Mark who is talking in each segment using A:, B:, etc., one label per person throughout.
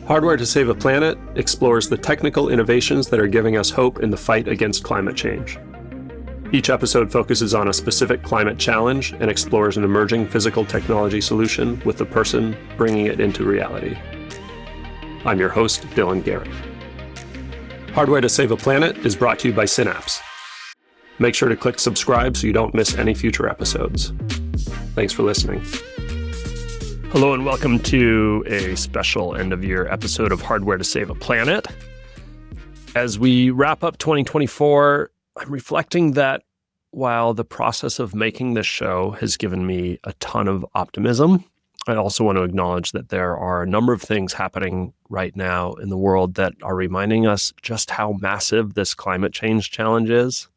A: Hardware to Save a Planet explores the technical innovations that are giving us hope in the fight against climate change. Each episode focuses on a specific climate challenge and explores an emerging physical technology solution with the person bringing it into reality. I'm your host, Dylan Garrett. Hardware to Save a Planet is brought to you by Synapse. Make sure to click subscribe so you don't miss any future episodes. Thanks for listening. Hello and welcome to a special end-of-year episode of Hardware to Save a Planet. As we wrap up 2024, I'm reflecting that while the process of making this show has given me a ton of optimism, I also want to acknowledge that there are a number of things happening right now in the world that are reminding us just how massive this climate change challenge is.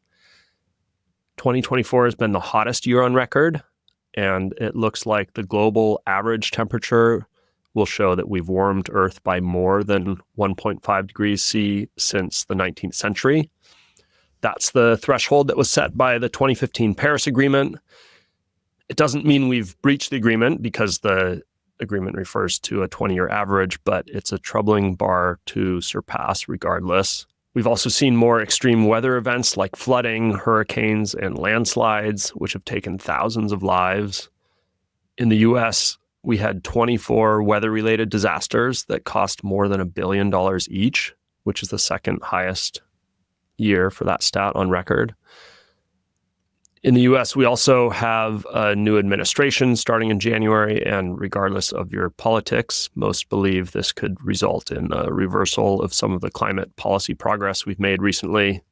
A: 2024 has been the hottest year on record, and it looks like the global average temperature will show that we've warmed Earth by more than 1.5 degrees C since the 19th century. That's the threshold that was set by the 2015 Paris Agreement. It doesn't mean we've breached the agreement because the agreement refers to a 20-year average, but it's a troubling bar to surpass regardless. We've also seen more extreme weather events like flooding, hurricanes, and landslides, which have taken thousands of lives. In the US, we had 24 weather-related disasters that cost more than $1 billion each, which is the second highest year for that stat on record. In the US, we also have a new administration starting in January, and regardless of your politics, most believe this could result in a reversal of some of the climate policy progress we've made recently.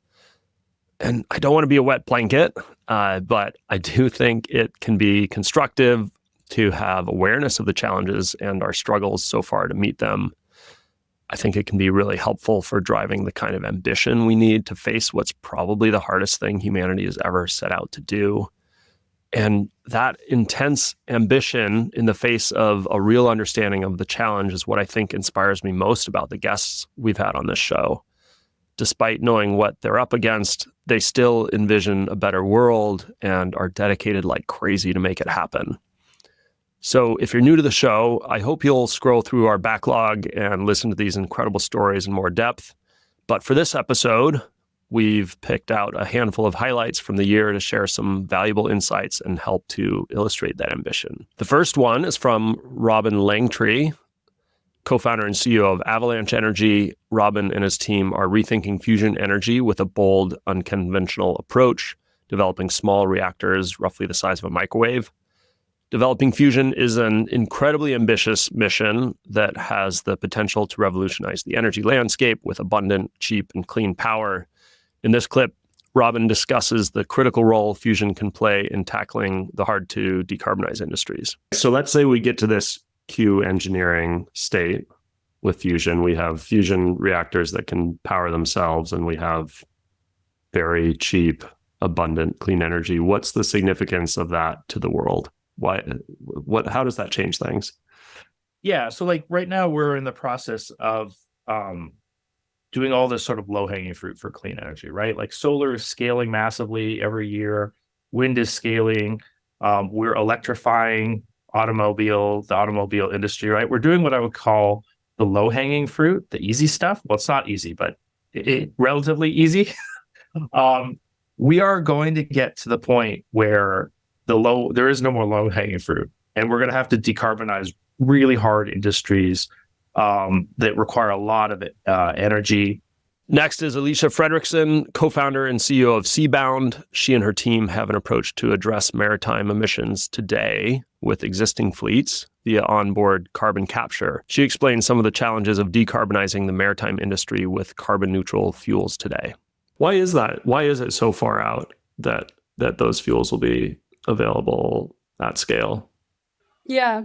A: And I don't want to be a wet blanket, but I do think it can be constructive to have awareness of the challenges and our struggles so far to meet them. I think it can be really helpful for driving the kind of ambition we need to face what's probably the hardest thing humanity has ever set out to do. And that intense ambition in the face of a real understanding of the challenge is what I think inspires me most about the guests we've had on this show. Despite knowing what they're up against, they still envision a better world and are dedicated like crazy to make it happen. So if you're new to the show, I hope you'll scroll through our backlog and listen to these incredible stories in more depth. But for this episode, we've picked out a handful of highlights from the year to share some valuable insights and help to illustrate that ambition. The first one is from Robin Langtry, co-founder and CEO of Avalanche Energy. Robin and his team are rethinking fusion energy with a bold, unconventional approach, developing small reactors roughly the size of a microwave. Developing fusion is an incredibly ambitious mission that has the potential to revolutionize the energy landscape with abundant, cheap, and clean power. In this clip, Robin discusses the critical role fusion can play in tackling the hard-to-decarbonize industries. So let's say we get to this Q engineering state with fusion. We have fusion reactors that can power themselves, and we have very cheap, abundant, clean energy. What's the significance of that to the world? How does that change things?
B: Yeah, so like right now we're in the process of doing all this sort of low-hanging fruit for clean energy, right? Like solar is scaling massively every year. Wind is scaling. We're electrifying the automobile industry, right? We're doing what I would call the low-hanging fruit, the easy stuff. Well, it's not easy, but it relatively easy. We are going to get to the point where there is no more low-hanging fruit, and we're going to have to decarbonize really hard industries that require a lot of energy. Next is Alicia Fredrickson, co-founder and CEO of Seabound. She and her team have an approach to address maritime emissions today with existing fleets via onboard carbon capture. She explains some of the challenges of decarbonizing the maritime industry with carbon-neutral fuels today. Why is that? Why is it so far out that those fuels will be available at scale?
C: Yeah.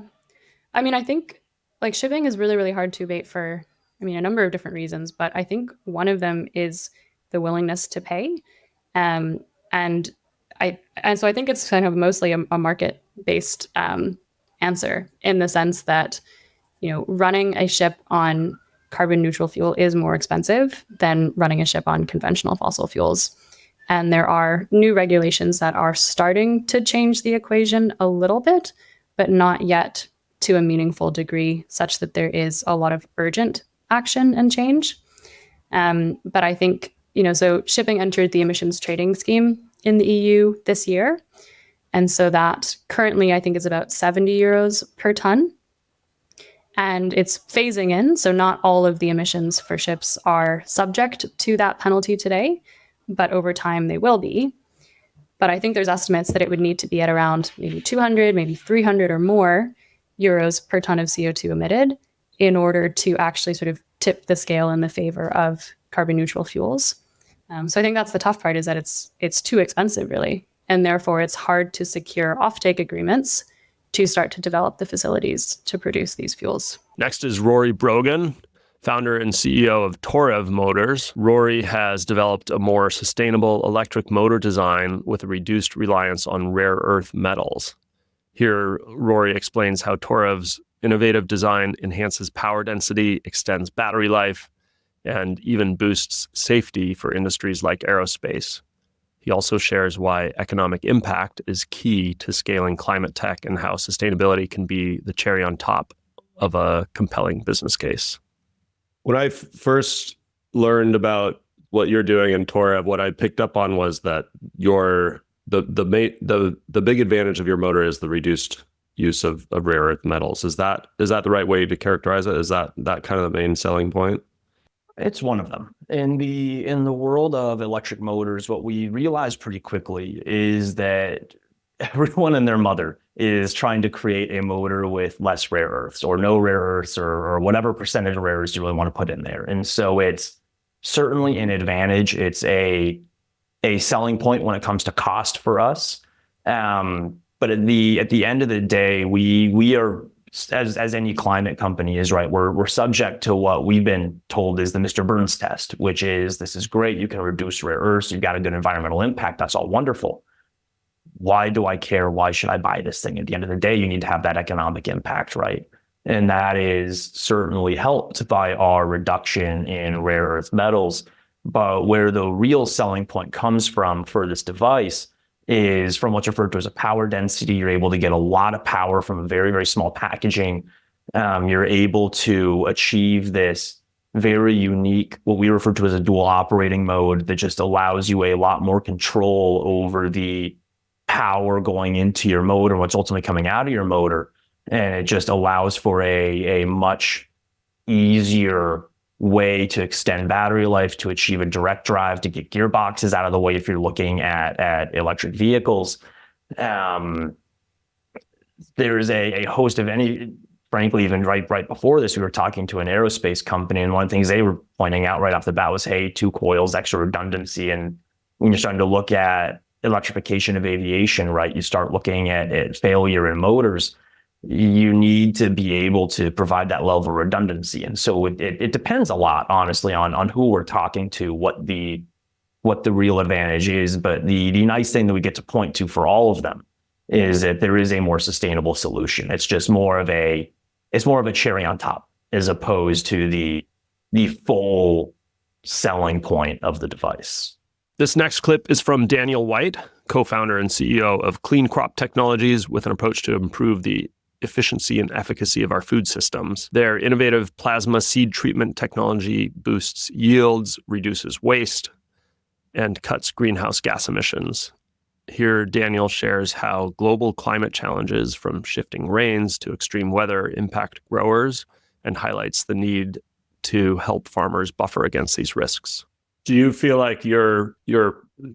C: I mean, I think like shipping is really, really hard to abate for, a number of different reasons, but I think one of them is the willingness to pay. And so I think it's kind of mostly a market-based answer in the sense that, running a ship on carbon neutral fuel is more expensive than running a ship on conventional fossil fuels. And there are new regulations that are starting to change the equation a little bit, but not yet to a meaningful degree such that there is a lot of urgent action and change. But I think, so shipping entered the emissions trading scheme in the EU this year. And so that currently I think is about 70 euros per ton. And it's phasing in. So not all of the emissions for ships are subject to that penalty today, but over time they will be. But I think there's estimates that it would need to be at around maybe 200, maybe 300 or more euros per ton of CO2 emitted in order to actually sort of tip the scale in the favor of carbon neutral fuels. So I think that's the tough part, is that it's too expensive, really. And therefore, it's hard to secure offtake agreements to start to develop the facilities to produce these fuels.
A: Next is Rory Brogan, founder and CEO of Torev Motors. Rory has developed a more sustainable electric motor design with a reduced reliance on rare earth metals. Here, Rory explains how Torev's innovative design enhances power density, extends battery life, and even boosts safety for industries like aerospace. He also shares why economic impact is key to scaling climate tech and how sustainability can be the cherry on top of a compelling business case. When I first learned about what you're doing in Torev, what I picked up on was that the big advantage of your motor is the reduced use of rare earth metals. Is that the right way to characterize it? Is that kind of the main selling point?
D: It's one of them. In the world of electric motors, what we realized pretty quickly is that everyone and their mother is trying to create a motor with less rare earths or no rare earths or whatever percentage of rare earths you really want to put in there. And so it's certainly an advantage. It's a selling point when it comes to cost for us. But at the end of the day, we are, as any climate company is, right, we're subject to what we've been told is the Mr. Burns test, which is, this is great, you can reduce rare earths, you've got a good environmental impact, that's all wonderful. Why do I care? Why should I buy this thing? At the end of the day, you need to have that economic impact, right? And that is certainly helped by our reduction in rare earth metals. But where the real selling point comes from for this device is from what's referred to as a power density. You're able to get a lot of power from a very, very small packaging. You're able to achieve this very unique, what we refer to as a dual operating mode, that just allows you a lot more control over the power going into your motor, what's ultimately coming out of your motor. And it just allows for a much easier way to extend battery life, to achieve a direct drive, to get gearboxes out of the way if you're looking at electric vehicles. There is a host of frankly, even right before this, we were talking to an aerospace company, and one of the things they were pointing out right off the bat was, hey, 2 coils, extra redundancy. And when you're starting to look at electrification of aviation, right, you start looking at failure in motors, you need to be able to provide that level of redundancy. And so it depends a lot, honestly, on who we're talking to, what the real advantage is. But the nice thing that we get to point to for all of them is that there is a more sustainable solution. It's just more of a cherry on top, as opposed to the full selling point of the device.
A: This next clip is from Daniel White, co-founder and CEO of Clean Crop Technologies, with an approach to improve the efficiency and efficacy of our food systems. Their innovative plasma seed treatment technology boosts yields, reduces waste, and cuts greenhouse gas emissions. Here, Daniel shares how global climate challenges, from shifting rains to extreme weather, impact growers, and highlights the need to help farmers buffer against these risks. Do you feel like your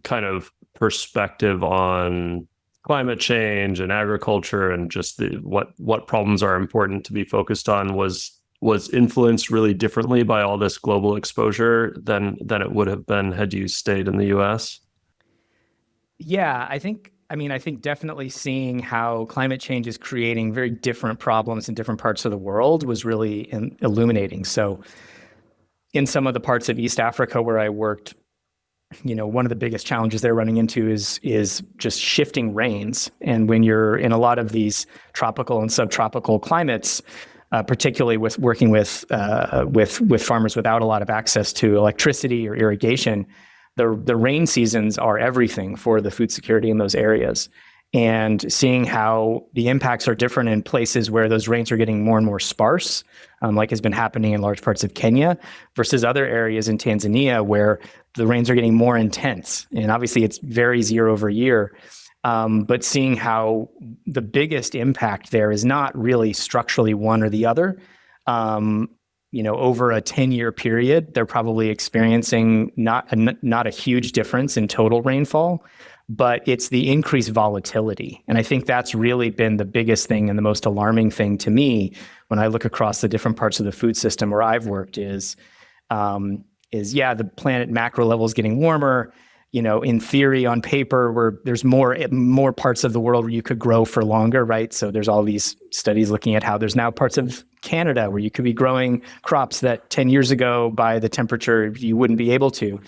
A: kind of perspective on climate change and agriculture and just what problems are important to be focused on was influenced really differently by all this global exposure than it would have been had you stayed in the US?
E: Yeah, I think definitely seeing how climate change is creating very different problems in different parts of the world was really illuminating. So in some of the parts of East Africa where I worked, one of the biggest challenges they're running into is just shifting rains. And when you're in a lot of these tropical and subtropical climates, particularly with working with farmers without a lot of access to electricity or irrigation, the rain seasons are everything for the food security in those areas. and seeing how the impacts are different in places where those rains are getting more and more sparse, like has been happening in large parts of Kenya, versus other areas in Tanzania where the rains are getting more intense. And obviously it varies year over year. But seeing how the biggest impact there is not really structurally one or the other. Over a 10-year period, they're probably experiencing not a huge difference in total rainfall, but it's the increased volatility. And I think that's really been the biggest thing and the most alarming thing to me when I look across the different parts of the food system where I've worked is the planet macro level is getting warmer. In theory, on paper, where there's more parts of the world where you could grow for longer, right? So there's all these studies looking at how there's now parts of Canada where you could be growing crops that 10 years ago by the temperature you wouldn't be able to.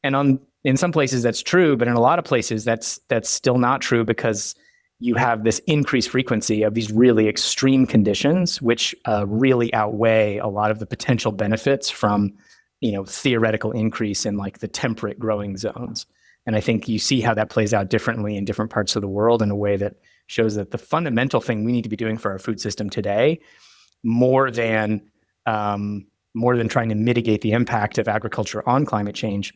E: And in some places that's true, but in a lot of places that's still not true because you have this increased frequency of these really extreme conditions, which really outweigh a lot of the potential benefits from theoretical increase in like the temperate growing zones. And I think you see how that plays out differently in different parts of the world in a way that shows that the fundamental thing we need to be doing for our food system today, more than trying to mitigate the impact of agriculture on climate change,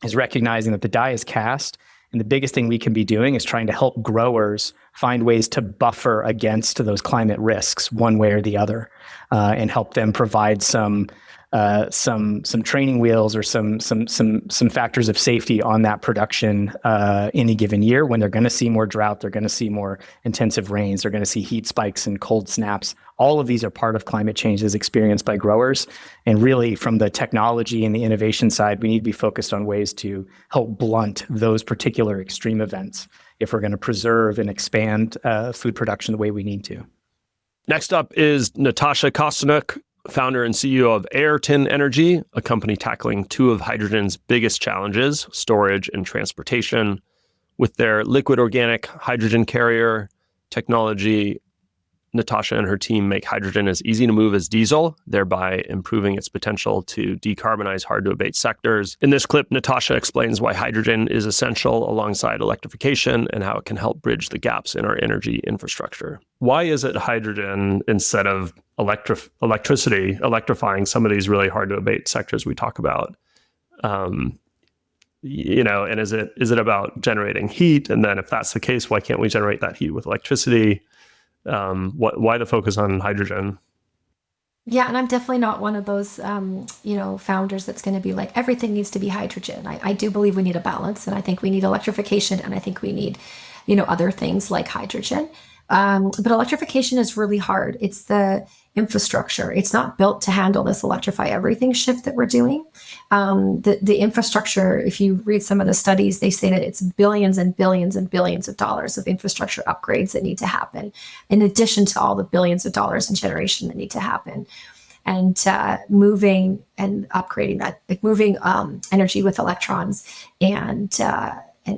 E: is recognizing that the die is cast. And the biggest thing we can be doing is trying to help growers find ways to buffer against those climate risks one way or the other, and help them provide some training wheels or some factors of safety on that production any given year when they're going to see more drought, they're going to see more intensive rains, they're going to see heat spikes and cold snaps. All of these are part of climate change as experienced by growers. And really from the technology and the innovation side, we need to be focused on ways to help blunt those particular extreme events if we're going to preserve and expand food production the way we need to.
A: Next up is Natasha Kostanuk, founder and CEO of Ayrton Energy, a company tackling two of hydrogen's biggest challenges, storage and transportation. With their liquid organic hydrogen carrier technology, Natasha and her team make hydrogen as easy to move as diesel, thereby improving its potential to decarbonize hard-to-abate sectors. In this clip, Natasha explains why hydrogen is essential alongside electrification and how it can help bridge the gaps in our energy infrastructure. Why is it hydrogen instead of electricity electrifying some of these really hard-to-abate sectors we talk about? And is it about generating heat? And then if that's the case, why can't we generate that heat with electricity? Why the focus on hydrogen?
F: Yeah, and I'm definitely not one of those, founders that's going to be like, everything needs to be hydrogen. I do believe we need a balance, and I think we need electrification, and I think we need, other things like hydrogen. But electrification is really hard. It's the infrastructure. It's not built to handle this electrify everything shift that we're doing. The infrastructure, if you read some of the studies, they say that it's billions and billions and billions of dollars of infrastructure upgrades that need to happen, in addition to all the billions of dollars in generation that need to happen. And moving and upgrading that, like moving energy with electrons and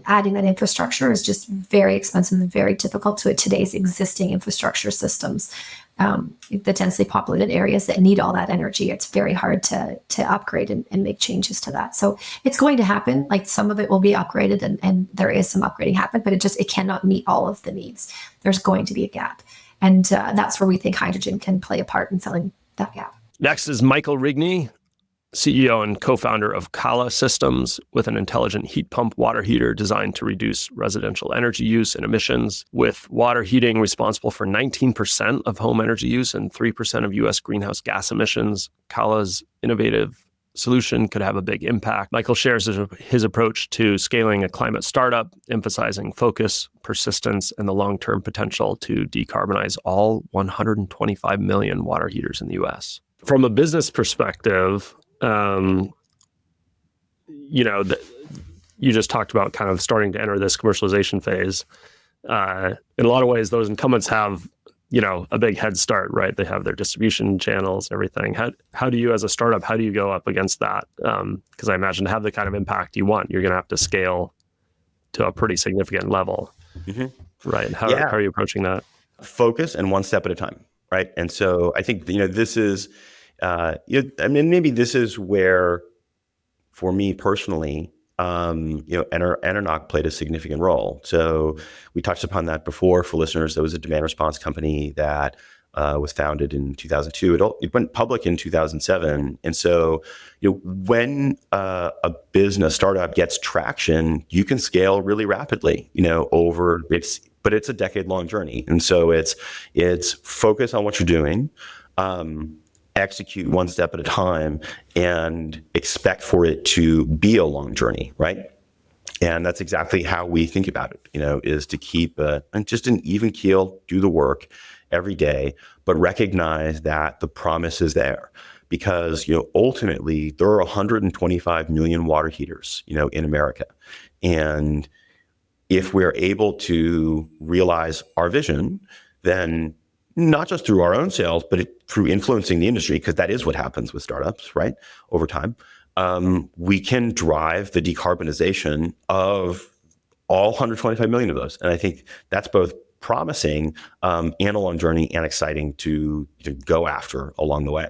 F: adding that infrastructure is just very expensive and very difficult to today's existing infrastructure systems. The densely populated areas that need all that energy, it's very hard to upgrade and make changes to that. So it's going to happen. Like some of it will be upgraded and there is some upgrading happen, but it cannot meet all of the needs. There's going to be a gap. And that's where we think hydrogen can play a part in filling that gap.
A: Next is Michael Rigney, CEO and co-founder of Kala Systems, with an intelligent heat pump water heater designed to reduce residential energy use and emissions. With water heating responsible for 19% of home energy use and 3% of U.S. greenhouse gas emissions, Kala's innovative solution could have a big impact. Michael shares his approach to scaling a climate startup, emphasizing focus, persistence, and the long-term potential to decarbonize all 125 million water heaters in the U.S. From a business perspective, you just talked about kind of starting to enter this commercialization phase. In a lot of ways, those incumbents have, a big head start, right? They have their distribution channels, everything. How do you, as a startup, how do you go up against that? Because I imagine to have the kind of impact you want, you're going to have to scale to a pretty significant level, right? How are you approaching that?
G: Focus and one step at a time, right? And so I think, this is, maybe this is where, for me personally, Enernoc played a significant role. So we touched upon that before for listeners. There was a demand response company that was founded in 2002. It went public in 2007. And so, when a business startup gets traction, you can scale really rapidly, but it's a decade-long journey. And so it's focus on what you're doing, execute one step at a time, and expect for it to be a long journey, right? And that's exactly how we think about it, is to keep just an even keel, do the work every day, but recognize that the promise is there. Because, ultimately, there are 125 million water heaters, in America. And if we're able to realize our vision, then not just through our own sales, but through influencing the industry, because that is what happens with startups, right, over time, we can drive the decarbonization of all 125 million of those. And I think that's both promising and a long journey, and exciting to go after along the way.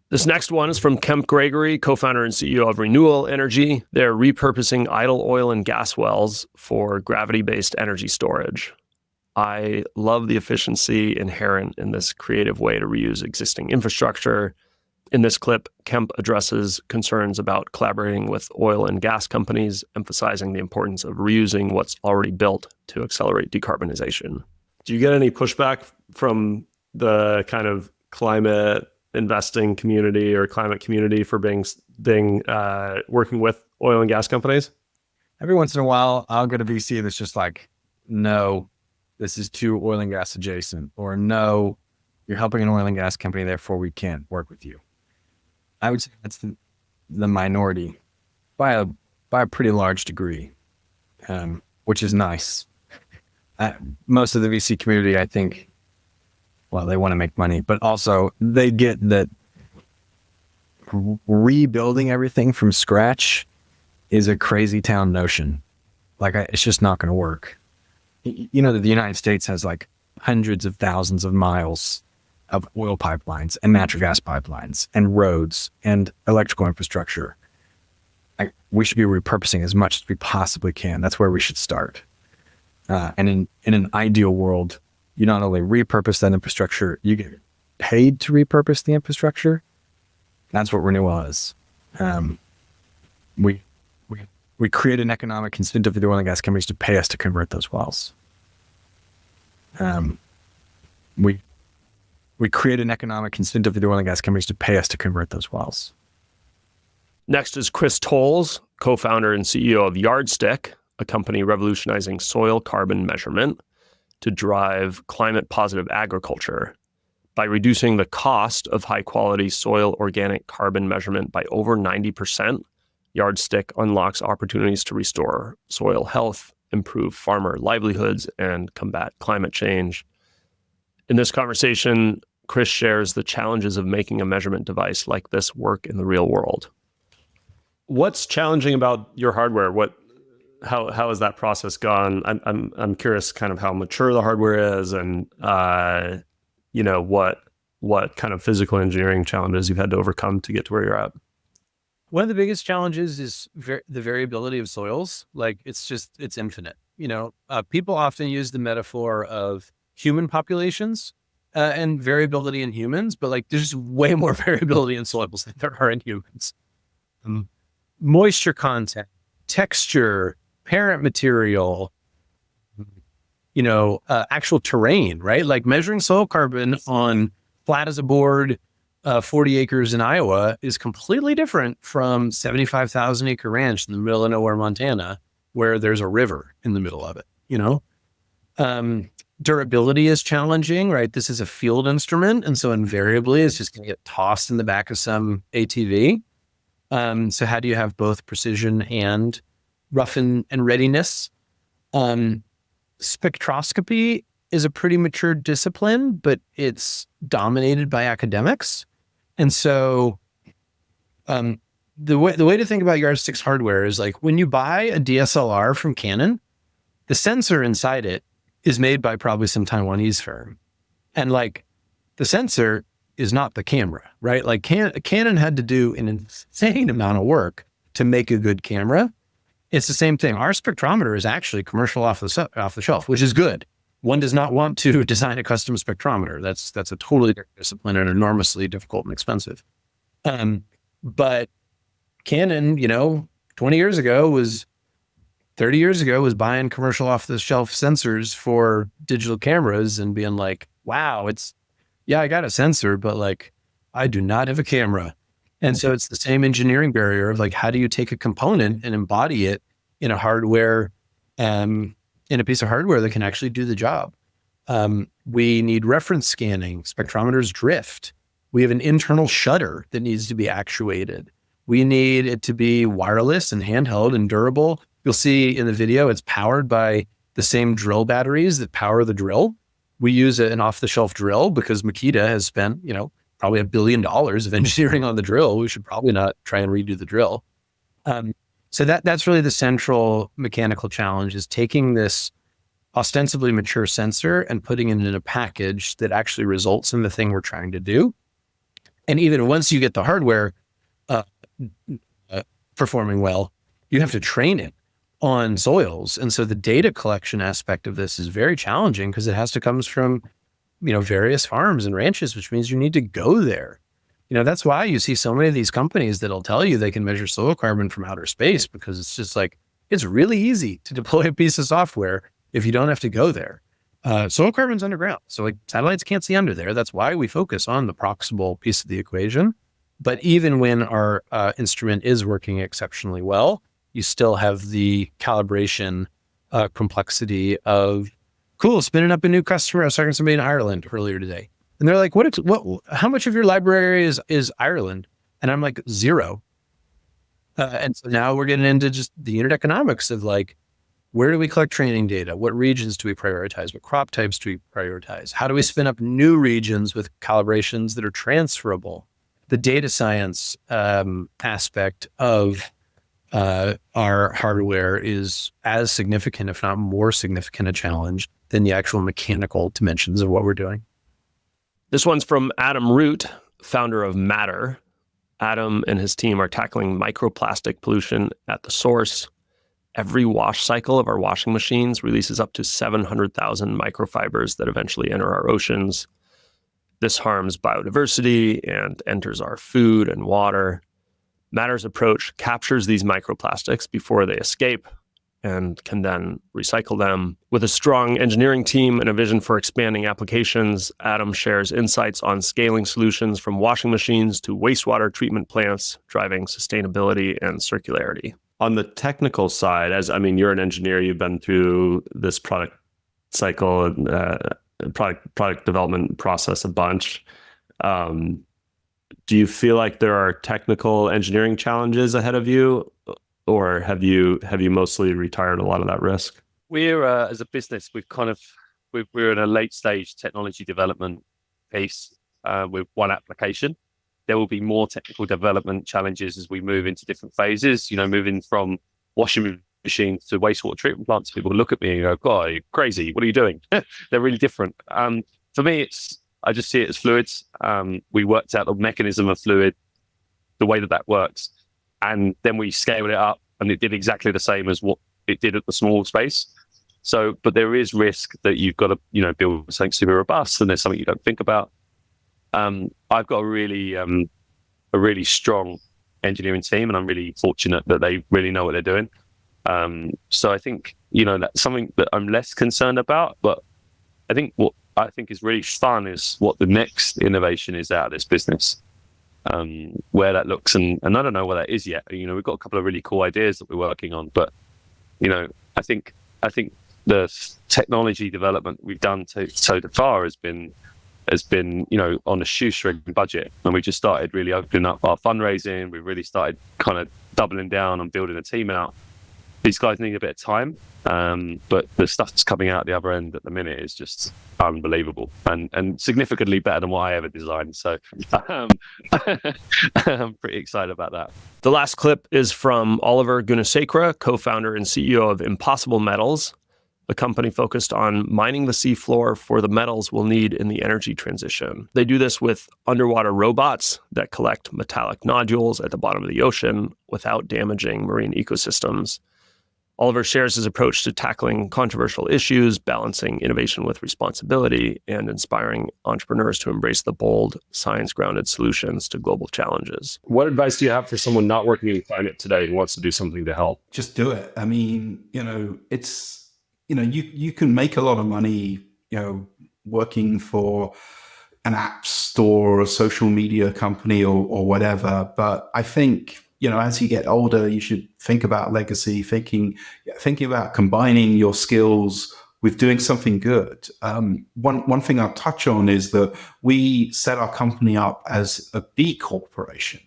A: This next one is from Kemp Gregory, co-founder and CEO of Renewal Energy. They're repurposing idle oil and gas wells for gravity-based energy storage. I love the efficiency inherent in this creative way to reuse existing infrastructure. In this clip, Kemp addresses concerns about collaborating with oil and gas companies, emphasizing the importance of reusing what's already built to accelerate decarbonization. Do you get any pushback from the kind of climate investing community or climate community for being working with oil and gas companies?
H: Every once in a while, I'll get a VC that's just like, no, this is too oil and gas adjacent, or no, you're helping an oil and gas company, therefore we can't work with you. I would say that's the minority by a pretty large degree, which is nice. Most of the VC community, I think, well, they want to make money, but also they get that rebuilding everything from scratch is a crazy town notion. It's just not going to work. The United States has like hundreds of thousands of miles of oil pipelines and natural gas pipelines and roads and electrical infrastructure. We should be repurposing as much as we possibly can. That's where we should start. And in an ideal world, you not only repurpose that infrastructure, you get paid to repurpose the infrastructure. That's what Renewal is. We create an economic incentive for the oil and gas companies to pay us to convert those wells. We create an economic incentive for the oil and gas companies to pay us to convert those wells.
A: Next is Chris Tolles, co-founder and CEO of Yardstick, a company revolutionizing soil carbon measurement to drive climate-positive agriculture. By reducing the cost of high-quality soil organic carbon measurement by over 90%, Yardstick unlocks opportunities to restore soil health, improve farmer livelihoods, and combat climate change. In this conversation, Chris shares the challenges of making a measurement device like this work in the real world. What's challenging about your hardware? How has that process gone? I'm curious kind of how mature the hardware is, and what kind of physical engineering challenges you've had to overcome to get to where you're at.
H: One of the biggest challenges is the variability of soils. It's infinite. People often use the metaphor of human populations and variability in humans, but there's way more variability in soils than there are in humans. Moisture content, texture, parent material, actual terrain, right? Measuring soil carbon on flat as a board, 40 acres in Iowa is completely different from 75,000 acre ranch in the middle of nowhere, Montana, where there's a river in the middle of it, Durability is challenging, right? This is a field instrument. And so invariably it's just going to get tossed in the back of some ATV. So how do you have both precision and rough and readiness? Spectroscopy is a pretty mature discipline, but it's dominated by academics. And so the way to think about Yardstick's hardware is when you buy a DSLR from Canon, the sensor inside it is made by probably some Taiwanese firm. And the sensor is not the camera, right? Canon had to do an insane amount of work to make a good camera. It's the same thing. Our spectrometer is actually commercial off the shelf, which is good. One does not want to design a custom spectrometer. That's a totally different discipline and enormously difficult and expensive. But Canon, 30 years ago was buying commercial off the shelf sensors for digital cameras and being like, wow, I got a sensor, but like, I do not have a camera. And so it's the same engineering barrier of like, how do you take a component and embody it in a hardware, in a piece of hardware that can actually do the job? We need reference scanning. Spectrometers drift. We have an internal shutter that needs to be actuated. We need it to be wireless and handheld and durable. You'll see in the video, it's powered by the same drill batteries that power the drill. We use an off-the-shelf drill because Makita has spent, probably $1 billion of engineering on the drill. We should probably not try and redo the drill. So that's really the central mechanical challenge, is taking this ostensibly mature sensor and putting it in a package that actually results in the thing we're trying to do. And even once you get the hardware performing well, you have to train it on soils. And so the data collection aspect of this is very challenging because it has to come from, various farms and ranches, which means you need to go there. That's why you see so many of these companies that'll tell you they can measure soil carbon from outer space, because it's just like, it's really easy to deploy a piece of software if you don't have to go there. Soil carbon's underground. So like satellites can't see under there. That's why we focus on the proximal piece of the equation. But even when our instrument is working exceptionally well, you still have the calibration complexity of, cool, spinning up a new customer. I was talking to somebody in Ireland earlier today. And they're like, how much of your library is Ireland? And I'm like, 0. And so now we're getting into just the unit economics of like, where do we collect training data? What regions do we prioritize? What crop types do we prioritize? How do we spin up new regions with calibrations that are transferable? The data science aspect of our hardware is as significant, if not more significant, a challenge than the actual mechanical dimensions of what we're doing.
A: This one's from Adam Root, founder of Matter. Adam and his team are tackling microplastic pollution at the source. Every wash cycle of our washing machines releases up to 700,000 microfibers that eventually enter our oceans. This harms biodiversity and enters our food and water. Matter's approach captures these microplastics before they escape and can then recycle them. With a strong engineering team and a vision for expanding applications, Adam shares insights on scaling solutions from washing machines to wastewater treatment plants, driving sustainability and circularity. On the technical side, you're an engineer, you've been through this product cycle and product development process a bunch. Do you feel like there are technical engineering challenges ahead of you, or have you mostly retired a lot of that risk?
I: We're as a business, we're in a late stage technology development piece with one application. There will be more technical development challenges as we move into different phases. Moving from washing machines to wastewater treatment plants. People look at me and go, "God, you're crazy. What are you doing?" They're really different. For me, I just see it as fluids. We worked out the mechanism of fluid, the way that works. And then we scaled it up and it did exactly the same as what it did at the small space. So, but there is risk that you've got to, build something super robust, and there's something you don't think about. I've got a really strong engineering team, and I'm really fortunate that they really know what they're doing. So I think, that's something that I'm less concerned about, but I think what I think is really fun is what the next innovation is out of this business. Where that looks, and I don't know what that is yet. We've got a couple of really cool ideas that we're working on, but I think the technology development we've done so far has been on a shoestring budget, and we just started really opening up our fundraising. We really started kind of doubling down on building a team out. These guys need a bit of time, but the stuff that's coming out the other end at the minute is just unbelievable and significantly better than what I ever designed. So I'm pretty excited about that.
A: The last clip is from Oliver Gunasekra, co-founder and CEO of Impossible Metals, a company focused on mining the seafloor for the metals we'll need in the energy transition. They do this with underwater robots that collect metallic nodules at the bottom of the ocean without damaging marine ecosystems. Oliver shares his approach to tackling controversial issues, balancing innovation with responsibility, and inspiring entrepreneurs to embrace the bold, science-grounded solutions to global challenges.
J: What advice do you have for someone not working in climate today who wants to do something to help?
K: Just do it. I mean, it's, you can make a lot of money, working for an app store or a social media company or whatever. But I think, as you get older, you should think about legacy, thinking about combining your skills with doing something good. One thing I'll touch on is that we set our company up as a B corporation.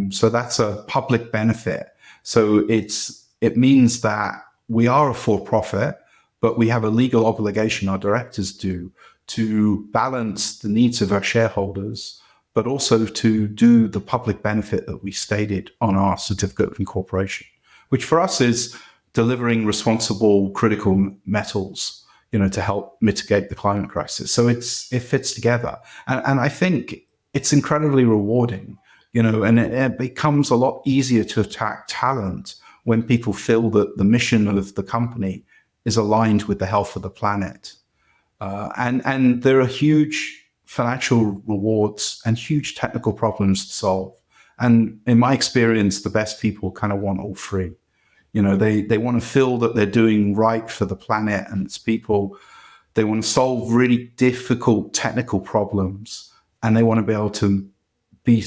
K: So that's a public benefit. So it means that we are a for-profit, but we have a legal obligation, our directors do, to balance the needs of our shareholders, but also to do the public benefit that we stated on our certificate of incorporation, which for us is delivering responsible critical metals, to help mitigate the climate crisis. So it fits together. And I think it's incredibly rewarding, and it becomes a lot easier to attract talent when people feel that the mission of the company is aligned with the health of the planet. And there are huge financial rewards and huge technical problems to solve. And in my experience, the best people kind of want all three. They want to feel that they're doing right for the planet and its people. They want to solve really difficult technical problems, and they want to be able to be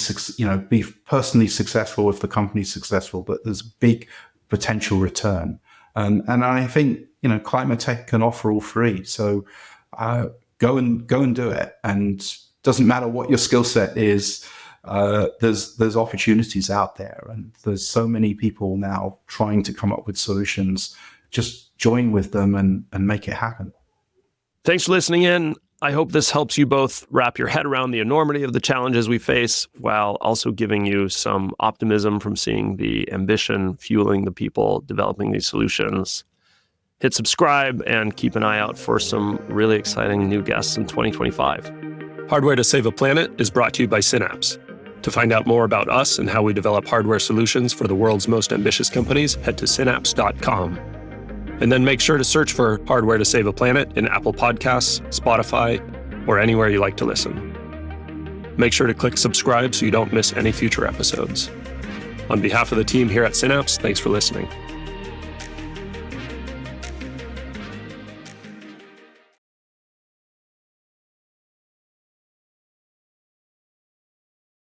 K: personally successful if the company's successful, but there's a big potential return. And I think, climate tech can offer all three. So go and do it. And doesn't matter what your skill set is, there's opportunities out there, and there's so many people now trying to come up with solutions. Just join with them and make it happen.
A: Thanks for listening in. I hope this helps you both wrap your head around the enormity of the challenges we face, while also giving you some optimism from seeing the ambition fueling the people developing these solutions. Hit subscribe and keep an eye out for some really exciting new guests in 2025.
J: Hardware to Save a Planet is brought to you by Synapse. To find out more about us and how we develop hardware solutions for the world's most ambitious companies, head to synapse.com. And then make sure to search for Hardware to Save a Planet in Apple Podcasts, Spotify, or anywhere you like to listen. Make sure to click subscribe so you don't miss any future episodes. On behalf of the team here at Synapse, thanks for listening.